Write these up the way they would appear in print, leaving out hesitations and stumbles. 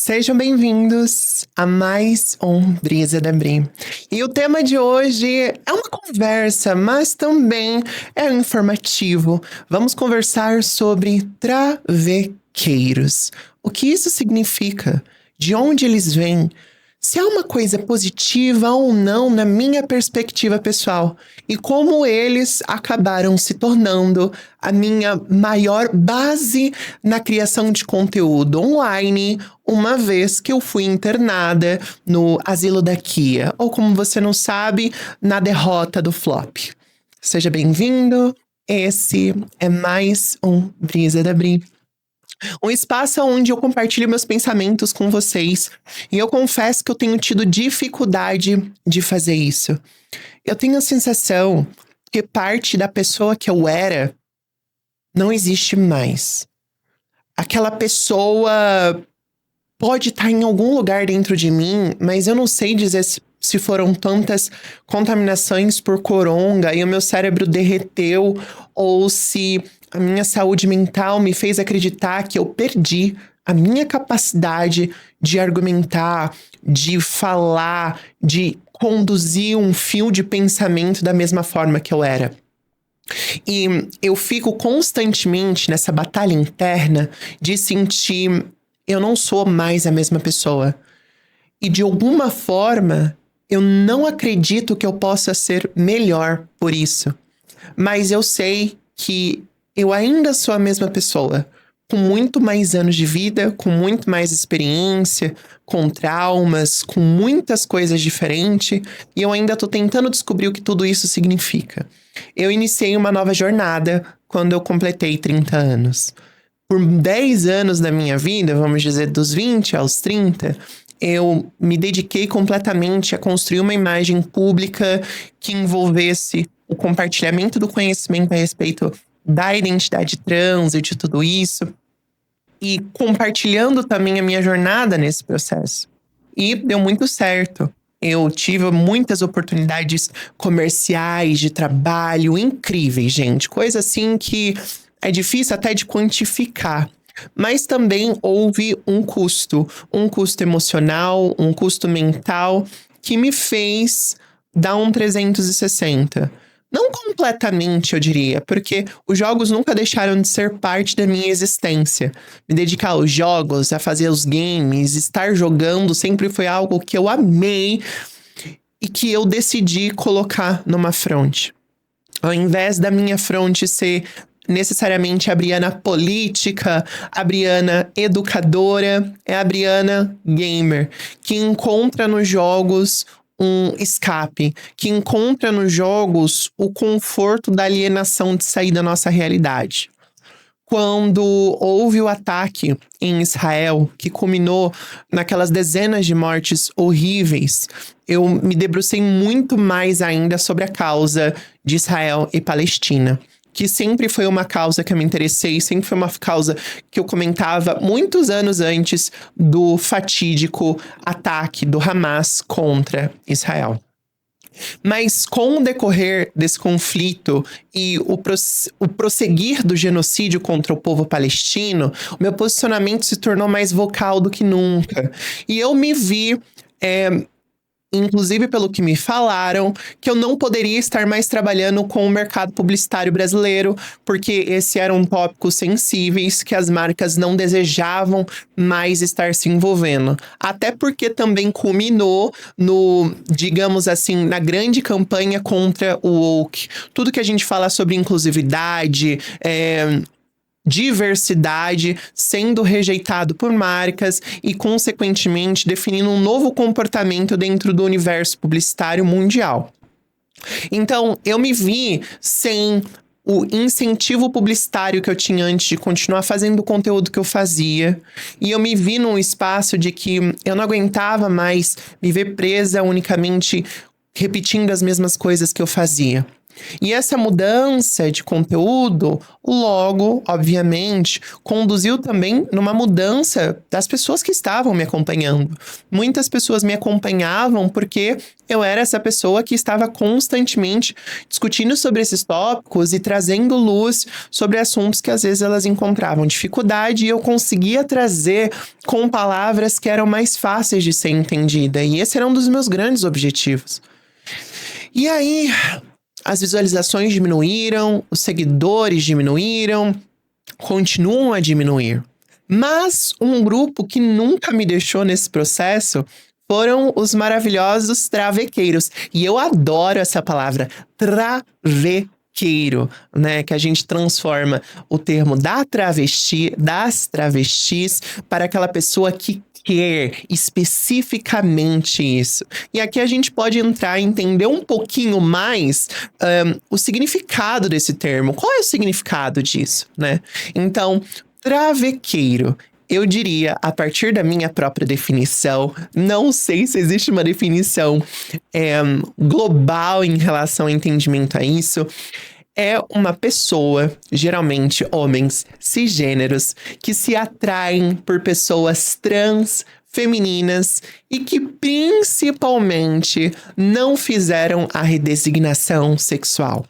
Sejam bem-vindos a mais um Brisa da Bri. E o tema de hoje é uma conversa, mas também é informativo. Vamos conversar sobre travequeiros. O que isso significa? De onde eles vêm? Se é uma coisa positiva ou não na minha perspectiva pessoal e como eles acabaram se tornando a minha maior base na criação de conteúdo online, uma vez que eu fui internada no asilo da Kia, ou como você não sabe, na derrota do flop. Seja bem-vindo, esse é mais um Brisa da Bri. Um espaço onde eu compartilho meus pensamentos com vocês. E eu confesso que eu tenho tido dificuldade de fazer isso. Eu tenho a sensação que parte da pessoa que eu era não existe mais. Aquela pessoa pode estar em algum lugar dentro de mim, mas eu não sei dizer se foram tantas contaminações por coronga e o meu cérebro derreteu, ou se a minha saúde mental me fez acreditar que eu perdi a minha capacidade de argumentar, de falar, de conduzir um fio de pensamento da mesma forma que eu era. E eu fico constantemente nessa batalha interna de sentir eu não sou mais a mesma pessoa. E de alguma forma, eu não acredito que eu possa ser melhor por isso. Mas eu sei que eu ainda sou a mesma pessoa, com muito mais anos de vida, com muito mais experiência, com traumas, com muitas coisas diferentes, e eu ainda tô tentando descobrir o que tudo isso significa. Eu iniciei uma nova jornada quando eu completei 30 anos. Por 10 anos da minha vida, vamos dizer, dos 20 aos 30, eu me dediquei completamente a construir uma imagem pública que envolvesse o compartilhamento do conhecimento a respeito da identidade trans e de tudo isso, e compartilhando também a minha jornada nesse processo. E deu muito certo. Eu tive muitas oportunidades comerciais, de trabalho, incríveis, gente. Coisa assim que é difícil até de quantificar. Mas também houve um custo emocional, um custo mental, que me fez dar um 360. Não completamente, eu diria, porque os jogos nunca deixaram de ser parte da minha existência. Me dedicar aos jogos, a fazer os games, estar jogando sempre foi algo que eu amei e que eu decidi colocar numa fronte. Ao invés da minha fronte ser necessariamente a Briana política, a Briana educadora, é a Briana gamer, que encontra nos jogos um escape, que encontra nos jogos o conforto da alienação de sair da nossa realidade. Quando houve o ataque em Israel, que culminou naquelas dezenas de mortes horríveis, eu me debrucei muito mais ainda sobre a causa de Israel e Palestina, que sempre foi uma causa que eu me interessei, sempre foi uma causa que eu comentava muitos anos antes do fatídico ataque do Hamas contra Israel. Mas com o decorrer desse conflito e o prosseguir do genocídio contra o povo palestino, o meu posicionamento se tornou mais vocal do que nunca. E eu me vi inclusive pelo que me falaram, que eu não poderia estar mais trabalhando com o mercado publicitário brasileiro, porque esse eram tópicos sensíveis que as marcas não desejavam mais estar se envolvendo. Até porque também culminou no, digamos assim, na grande campanha contra o woke. Tudo que a gente fala sobre inclusividade, diversidade sendo rejeitado por marcas e, consequentemente, definindo um novo comportamento dentro do universo publicitário mundial. Então, eu me vi sem o incentivo publicitário que eu tinha antes de continuar fazendo o conteúdo que eu fazia. E eu me vi num espaço de que eu não aguentava mais me ver presa unicamente repetindo as mesmas coisas que eu fazia. E essa mudança de conteúdo, logo, obviamente, conduziu também numa mudança das pessoas que estavam me acompanhando. Muitas pessoas me acompanhavam porque eu era essa pessoa que estava constantemente discutindo sobre esses tópicos e trazendo luz sobre assuntos que às vezes elas encontravam dificuldade e eu conseguia trazer com palavras que eram mais fáceis de ser entendida. E esse era um dos meus grandes objetivos. E aí, as visualizações diminuíram, os seguidores diminuíram, continuam a diminuir. Mas um grupo que nunca me deixou nesse processo foram os maravilhosos travequeiros. E eu adoro essa palavra, travequeiro, né? Que a gente transforma o termo da travesti, das travestis, para aquela pessoa que quer especificamente isso. E aqui a gente pode entrar e entender um pouquinho mais o significado desse termo. Qual é o significado disso, né? Então, travequeiro, eu diria, a partir da minha própria definição, não sei se existe uma definição global em relação ao entendimento a isso, é uma pessoa, geralmente homens cisgêneros, que se atraem por pessoas trans femininas e que principalmente não fizeram a redesignação sexual.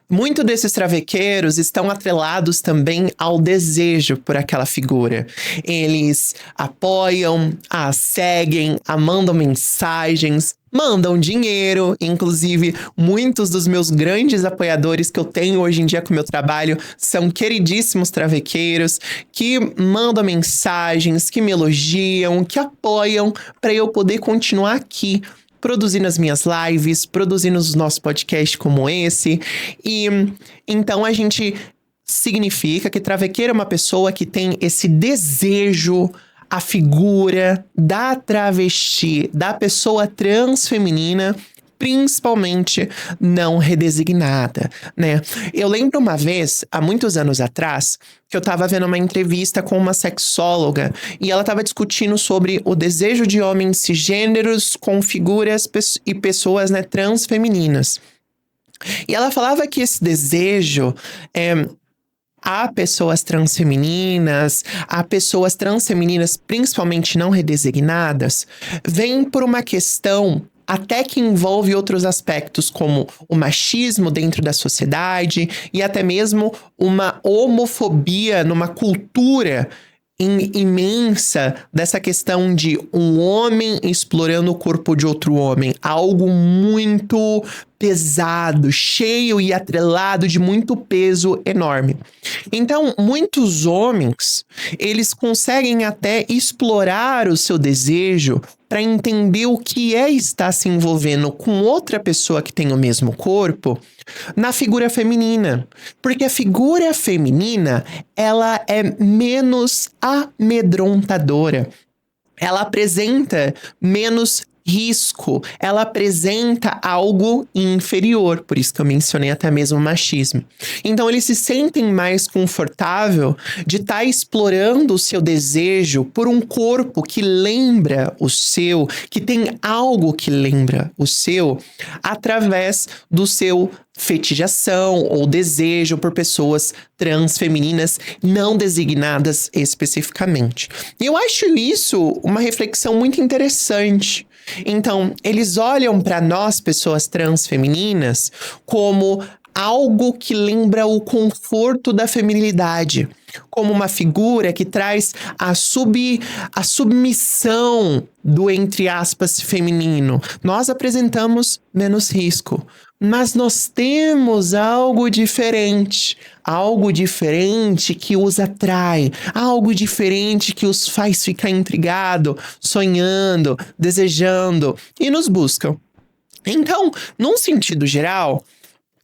Muitos desses travequeiros estão atrelados também ao desejo por aquela figura. Eles apoiam, a seguem, a mandam mensagens, mandam dinheiro. Inclusive, muitos dos meus grandes apoiadores que eu tenho hoje em dia com o meu trabalho são queridíssimos travequeiros que mandam mensagens, que me elogiam, que apoiam para eu poder continuar aqui produzindo as minhas lives, produzindo os nossos podcasts como esse. E então a gente significa que travequeiro é uma pessoa que tem esse desejo, a figura da travesti, da pessoa transfeminina, principalmente não redesignada, né? Eu lembro uma vez, há muitos anos atrás, que eu tava vendo uma entrevista com uma sexóloga e ela tava discutindo sobre o desejo de homens cisgêneros com figuras e pessoas, né, transfemininas. E ela falava que esse desejo há pessoas transfemininas principalmente não redesignadas, vem por uma questão até que envolve outros aspectos, como o machismo dentro da sociedade e até mesmo uma homofobia numa cultura imensa dessa questão de um homem explorando o corpo de outro homem. Algo muito pesado, cheio e atrelado de muito peso enorme. Então, muitos homens, eles conseguem até explorar o seu desejo para entender o que é estar se envolvendo com outra pessoa que tem o mesmo corpo na figura feminina. Porque a figura feminina, ela é menos amedrontadora. Ela apresenta menos risco, ela apresenta algo inferior, por isso que eu mencionei até mesmo o machismo. Então eles se sentem mais confortável de estar explorando o seu desejo por um corpo que lembra o seu, que tem algo que lembra o seu, através do seu fetichização ou desejo por pessoas transfemininas não designadas especificamente. E eu acho isso uma reflexão muito interessante. Então, eles olham para nós, pessoas transfemininas, como algo que lembra o conforto da feminilidade, como uma figura que traz a submissão do, entre aspas, feminino. Nós apresentamos menos risco, mas nós temos algo diferente que os atrai, algo diferente que os faz ficar intrigado, sonhando, desejando e nos buscam. Então, num sentido geral,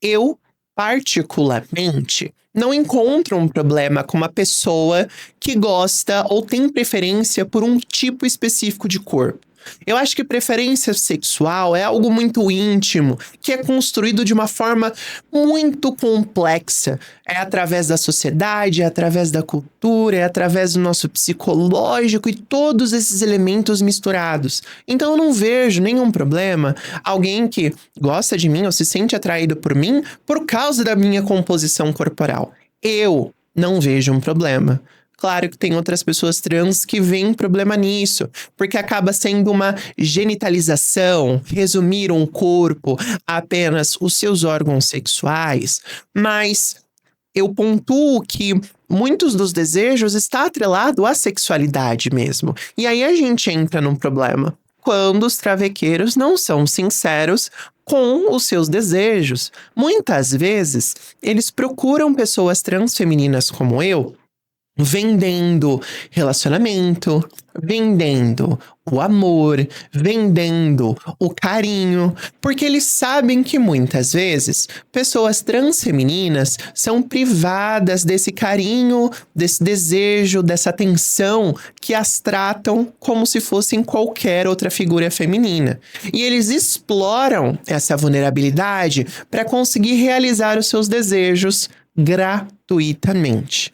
eu particularmente não encontro um problema com uma pessoa que gosta ou tem preferência por um tipo específico de corpo. Eu acho que preferência sexual é algo muito íntimo, que é construído de uma forma muito complexa. É através da sociedade, é através da cultura, é através do nosso psicológico e todos esses elementos misturados. Então eu não vejo nenhum problema alguém que gosta de mim ou se sente atraído por mim por causa da minha composição corporal. Eu não vejo um problema. Claro que tem outras pessoas trans que veem problema nisso, porque acaba sendo uma genitalização, resumir um corpo a apenas os seus órgãos sexuais, mas eu pontuo que muitos dos desejos está atrelado à sexualidade mesmo. E aí a gente entra num problema. Quando os travequeiros não são sinceros com os seus desejos. Muitas vezes, eles procuram pessoas transfemininas como eu, vendendo relacionamento, vendendo o amor, vendendo o carinho, porque eles sabem que muitas vezes pessoas transfemininas são privadas desse carinho, desse desejo, dessa atenção que as tratam como se fossem qualquer outra figura feminina. E eles exploram essa vulnerabilidade para conseguir realizar os seus desejos gratuitamente.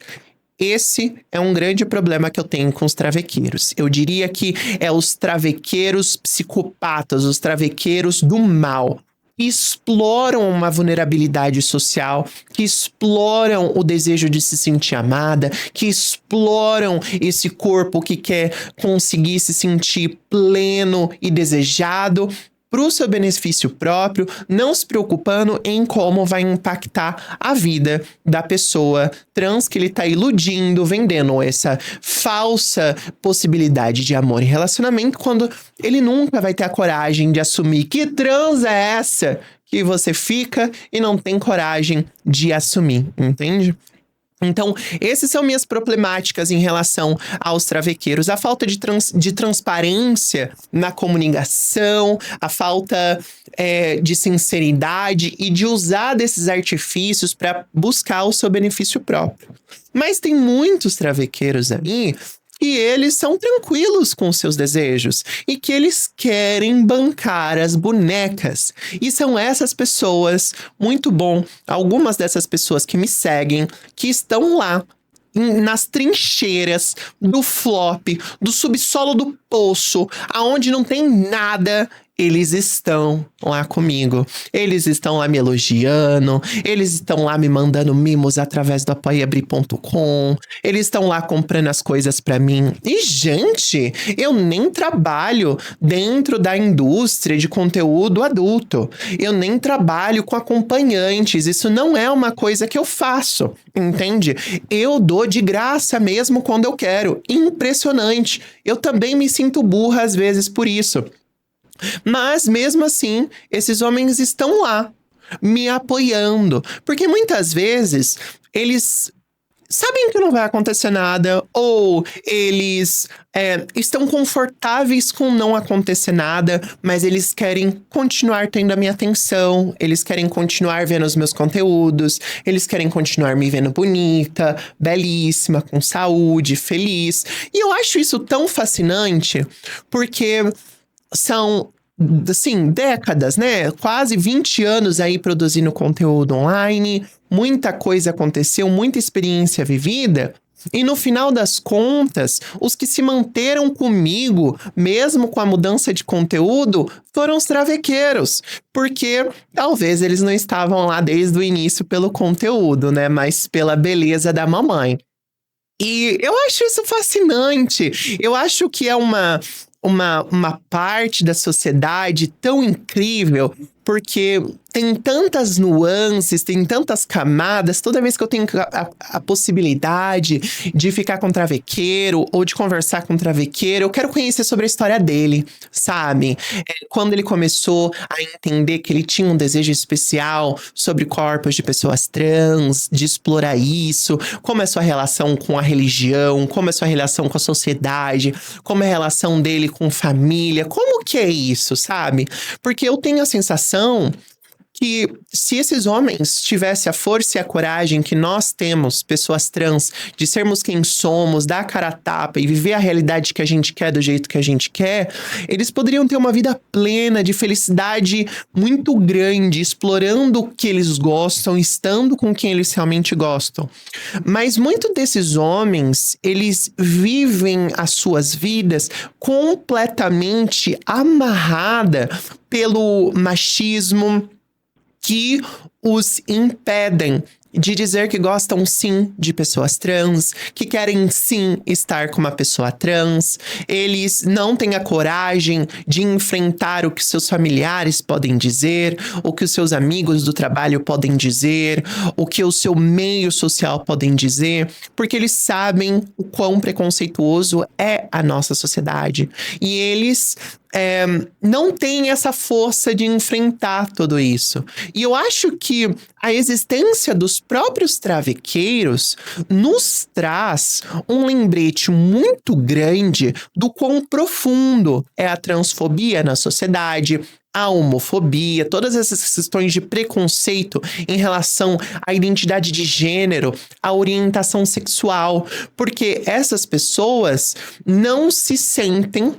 Esse é um grande problema que eu tenho com os travequeiros. Eu diria que é os travequeiros psicopatas, os travequeiros do mal. Que exploram uma vulnerabilidade social, que exploram o desejo de se sentir amada, que exploram esse corpo que quer conseguir se sentir pleno e desejado, para o seu benefício próprio, não se preocupando em como vai impactar a vida da pessoa trans que ele está iludindo, vendendo essa falsa possibilidade de amor e relacionamento, quando ele nunca vai ter a coragem de assumir que trans é essa que você fica e não tem coragem de assumir, entende? Então, essas são minhas problemáticas em relação aos travequeiros. A falta de transparência na comunicação, a falta de sinceridade e de usar desses artifícios para buscar o seu benefício próprio. Mas tem muitos travequeiros aí que eles são tranquilos com seus desejos e que eles querem bancar as bonecas. E são essas pessoas, muito bom, algumas dessas pessoas que me seguem, que estão lá nas trincheiras do flop, do subsolo do poço, aonde não tem nada. Eles estão lá comigo, eles estão lá me elogiando, eles estão lá me mandando mimos através do apoiabri.com, eles estão lá comprando as coisas pra mim. E, gente, eu nem trabalho dentro da indústria de conteúdo adulto, eu nem trabalho com acompanhantes, isso não é uma coisa que eu faço, entende? Eu dou de graça mesmo quando eu quero, impressionante. Eu também me sinto burra às vezes por isso. Mas, mesmo assim, esses homens estão lá, me apoiando. Porque muitas vezes, eles sabem que não vai acontecer nada, ou eles estão confortáveis com não acontecer nada, mas eles querem continuar tendo a minha atenção, eles querem continuar vendo os meus conteúdos, eles querem continuar me vendo bonita, belíssima, com saúde, feliz. E eu acho isso tão fascinante, porque são, assim, décadas, né? Quase 20 anos aí produzindo conteúdo online. Muita coisa aconteceu, muita experiência vivida. E no final das contas, os que se manteram comigo, mesmo com a mudança de conteúdo, foram os travequeiros. Porque talvez eles não estavam lá desde o início pelo conteúdo, né? Mas pela beleza da mamãe. E eu acho isso fascinante. Eu acho que é uma parte da sociedade tão incrível, porque tem tantas nuances, tem tantas camadas. Toda vez que eu tenho a possibilidade de ficar com um travequeiro ou de conversar com um travequeiro, eu quero conhecer sobre a história dele, sabe? Quando ele começou a entender que ele tinha um desejo especial sobre corpos de pessoas trans, de explorar isso, como é a sua relação com a religião, como é a sua relação com a sociedade, como é a relação dele com família, como que é isso, sabe? Porque eu tenho a sensação que se esses homens tivessem a força e a coragem que nós temos, pessoas trans, de sermos quem somos, dar a cara a tapa e viver a realidade que a gente quer do jeito que a gente quer, eles poderiam ter uma vida plena, de felicidade muito grande, explorando o que eles gostam, estando com quem eles realmente gostam. Mas muitos desses homens, eles vivem as suas vidas completamente amarrada pelo machismo, que os impedem de dizer que gostam sim de pessoas trans, que querem sim estar com uma pessoa trans. Eles não têm a coragem de enfrentar o que seus familiares podem dizer, o que os seus amigos do trabalho podem dizer, o que o seu meio social podem dizer, porque eles sabem o quão preconceituoso é a nossa sociedade. E eles não tem essa força de enfrentar tudo isso. E eu acho que a existência dos próprios travequeiros nos traz um lembrete muito grande do quão profundo é a transfobia na sociedade, a homofobia, todas essas questões de preconceito em relação à identidade de gênero, à orientação sexual, porque essas pessoas não se sentem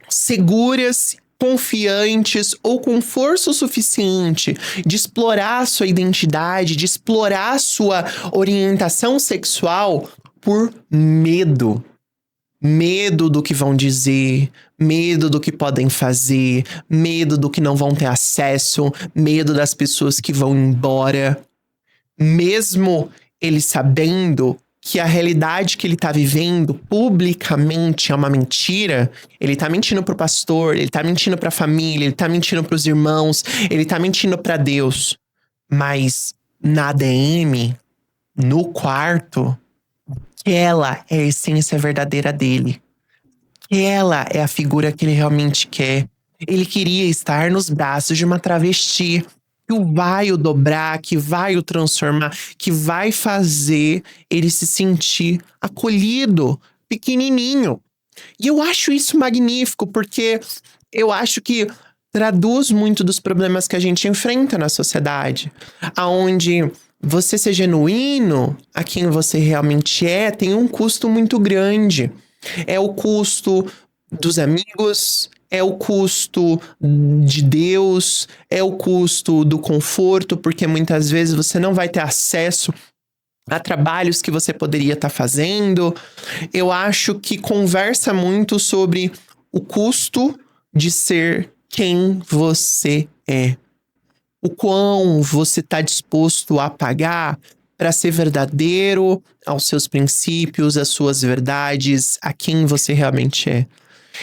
seguras, confiantes ou com força o suficiente de explorar a sua identidade, de explorar a sua orientação sexual por medo. Medo do que vão dizer, medo do que podem fazer, medo do que não vão ter acesso, medo das pessoas que vão embora. Mesmo ele sabendo que a realidade que ele tá vivendo publicamente é uma mentira, ele tá mentindo pro pastor, ele tá mentindo pra família, ele tá mentindo pros irmãos, ele tá mentindo pra Deus. Mas na ADM, no quarto, ela é a essência verdadeira dele. Ela é a figura que ele realmente quer. Ele queria estar nos braços de uma travesti, que vai o dobrar, que vai o transformar, que vai fazer ele se sentir acolhido, pequenininho. E eu acho isso magnífico, porque eu acho que traduz muito dos problemas que a gente enfrenta na sociedade, aonde você ser genuíno a quem você realmente é tem um custo muito grande. É o custo dos amigos, é o custo de Deus, é o custo do conforto, porque muitas vezes você não vai ter acesso a trabalhos que você poderia estar fazendo. Eu acho que conversa muito sobre o custo de ser quem você é. O quão você está disposto a pagar para ser verdadeiro aos seus princípios, às suas verdades, a quem você realmente é.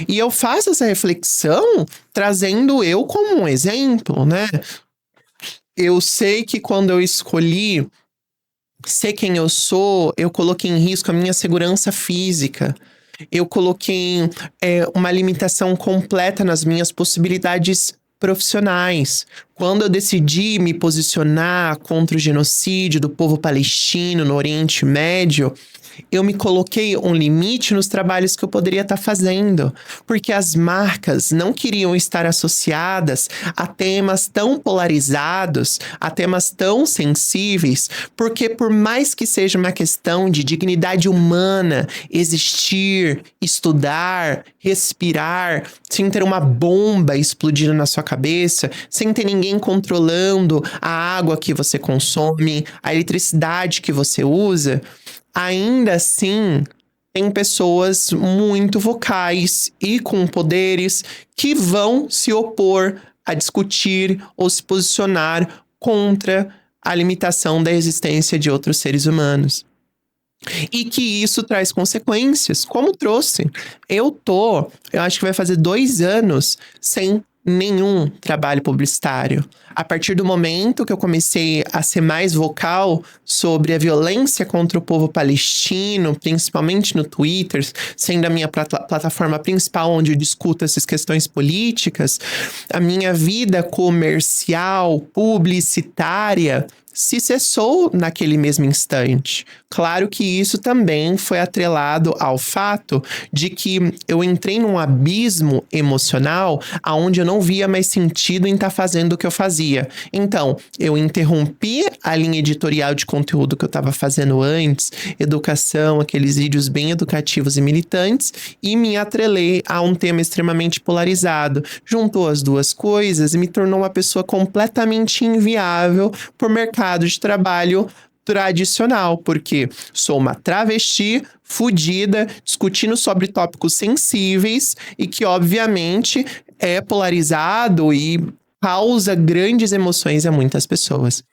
E eu faço essa reflexão trazendo eu como um exemplo, né? Eu sei que quando eu escolhi ser quem eu sou, eu coloquei em risco a minha segurança física. Eu coloquei uma limitação completa nas minhas possibilidades profissionais. Quando eu decidi me posicionar contra o genocídio do povo palestino no Oriente Médio, eu me coloquei um limite nos trabalhos que eu poderia estar fazendo, porque as marcas não queriam estar associadas a temas tão polarizados, a temas tão sensíveis, porque por mais que seja uma questão de dignidade humana, existir, estudar, respirar, sem ter uma bomba explodindo na sua cabeça, sem ter ninguém controlando a água que você consome, a eletricidade que você usa, ainda assim, tem pessoas muito vocais e com poderes que vão se opor a discutir ou se posicionar contra a limitação da existência de outros seres humanos. E que isso traz consequências, como trouxe. Eu acho que vai fazer 2 anos sem nenhum trabalho publicitário. A partir do momento que eu comecei a ser mais vocal sobre a violência contra o povo palestino, principalmente no Twitter, sendo a minha plataforma principal onde eu discuto essas questões políticas, a minha vida comercial, publicitária, se cessou naquele mesmo instante. Claro que isso também foi atrelado ao fato de que eu entrei num abismo emocional aonde eu não via mais sentido em estar fazendo o que eu fazia. Então, eu interrompi a linha editorial de conteúdo que eu estava fazendo antes, educação, aqueles vídeos bem educativos e militantes, e me atrelei a um tema extremamente polarizado. Juntou as duas coisas e me tornou uma pessoa completamente inviável por mercado de trabalho tradicional, porque sou uma travesti fudida, discutindo sobre tópicos sensíveis e que, obviamente, é polarizado e causa grandes emoções a muitas pessoas.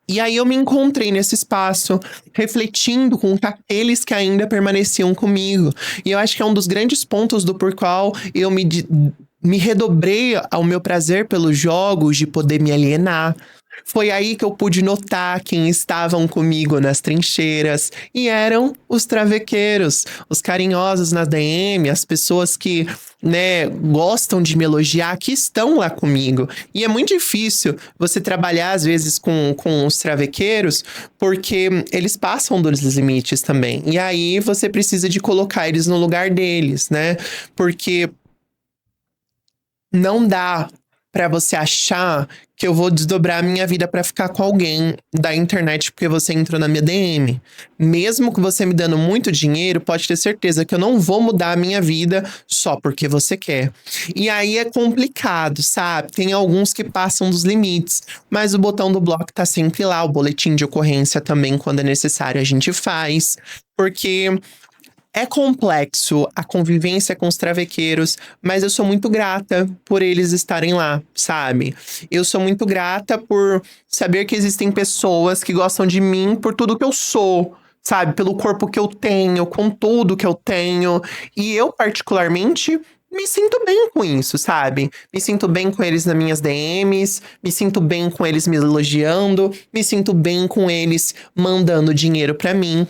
E aí eu me encontrei nesse espaço, refletindo com aqueles que ainda permaneciam comigo. E eu acho que é um dos grandes pontos do por qual eu me redobrei ao meu prazer pelos jogos, de poder me alienar. Foi aí que eu pude notar quem estavam comigo nas trincheiras. E eram os travequeiros, os carinhosos na DM, as pessoas que, né, gostam de me elogiar, que estão lá comigo. E é muito difícil você trabalhar, às vezes, com os travequeiros, porque eles passam dos limites também. E aí você precisa de colocar eles no lugar deles, né? Porque não dá pra você achar que eu vou desdobrar a minha vida pra ficar com alguém da internet porque você entrou na minha DM. Mesmo que você me dando muito dinheiro, pode ter certeza que eu não vou mudar a minha vida só porque você quer. E aí é complicado, sabe? Tem alguns que passam dos limites, mas o botão do bloco tá sempre lá, o boletim de ocorrência também, quando é necessário, a gente faz. Porque é complexo a convivência com os travequeiros, mas eu sou muito grata por eles estarem lá, sabe? Eu sou muito grata por saber que existem pessoas que gostam de mim por tudo que eu sou, sabe? Pelo corpo que eu tenho, com tudo que eu tenho. E eu, particularmente, me sinto bem com isso, sabe? Me sinto bem com eles nas minhas DMs, me sinto bem com eles me elogiando, me sinto bem com eles mandando dinheiro pra mim.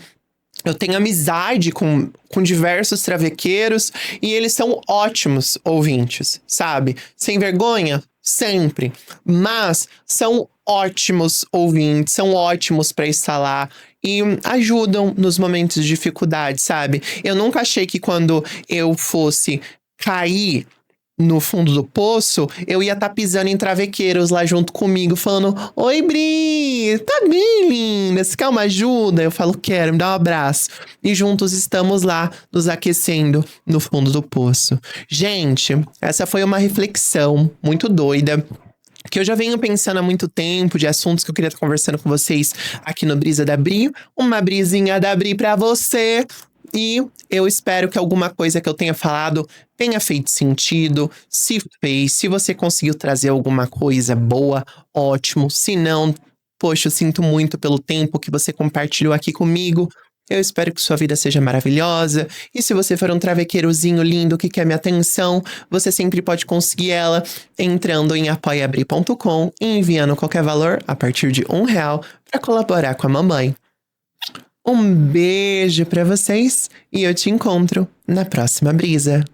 Eu tenho amizade com diversos travequeiros e eles são ótimos ouvintes, sabe? Sem vergonha? Sempre. Mas são ótimos ouvintes, são ótimos pra estar lá e ajudam nos momentos de dificuldade, sabe? Eu nunca achei que quando eu fosse cair no fundo do poço, eu ia estar pisando em travequeiros lá junto comigo, falando: Oi, Bri, tá bem, linda? Você quer uma ajuda? Eu falo: Quero, me dá um abraço. E juntos estamos lá, nos aquecendo no fundo do poço. Gente, essa foi uma reflexão muito doida, que eu já venho pensando há muito tempo, de assuntos que eu queria estar conversando com vocês aqui no Brisa da Bri. Uma brisinha da Bri pra você. E eu espero que alguma coisa que eu tenha falado tenha feito sentido. Se fez, se você conseguiu trazer alguma coisa boa, ótimo. Se não, poxa, eu sinto muito pelo tempo que você compartilhou aqui comigo. Eu espero que sua vida seja maravilhosa. E se você for um travequeirozinho lindo que quer minha atenção, você sempre pode conseguir ela entrando em apoiabri.com e enviando qualquer valor a partir de R$1 para colaborar com a mamãe. Um beijo pra vocês e eu te encontro na próxima brisa.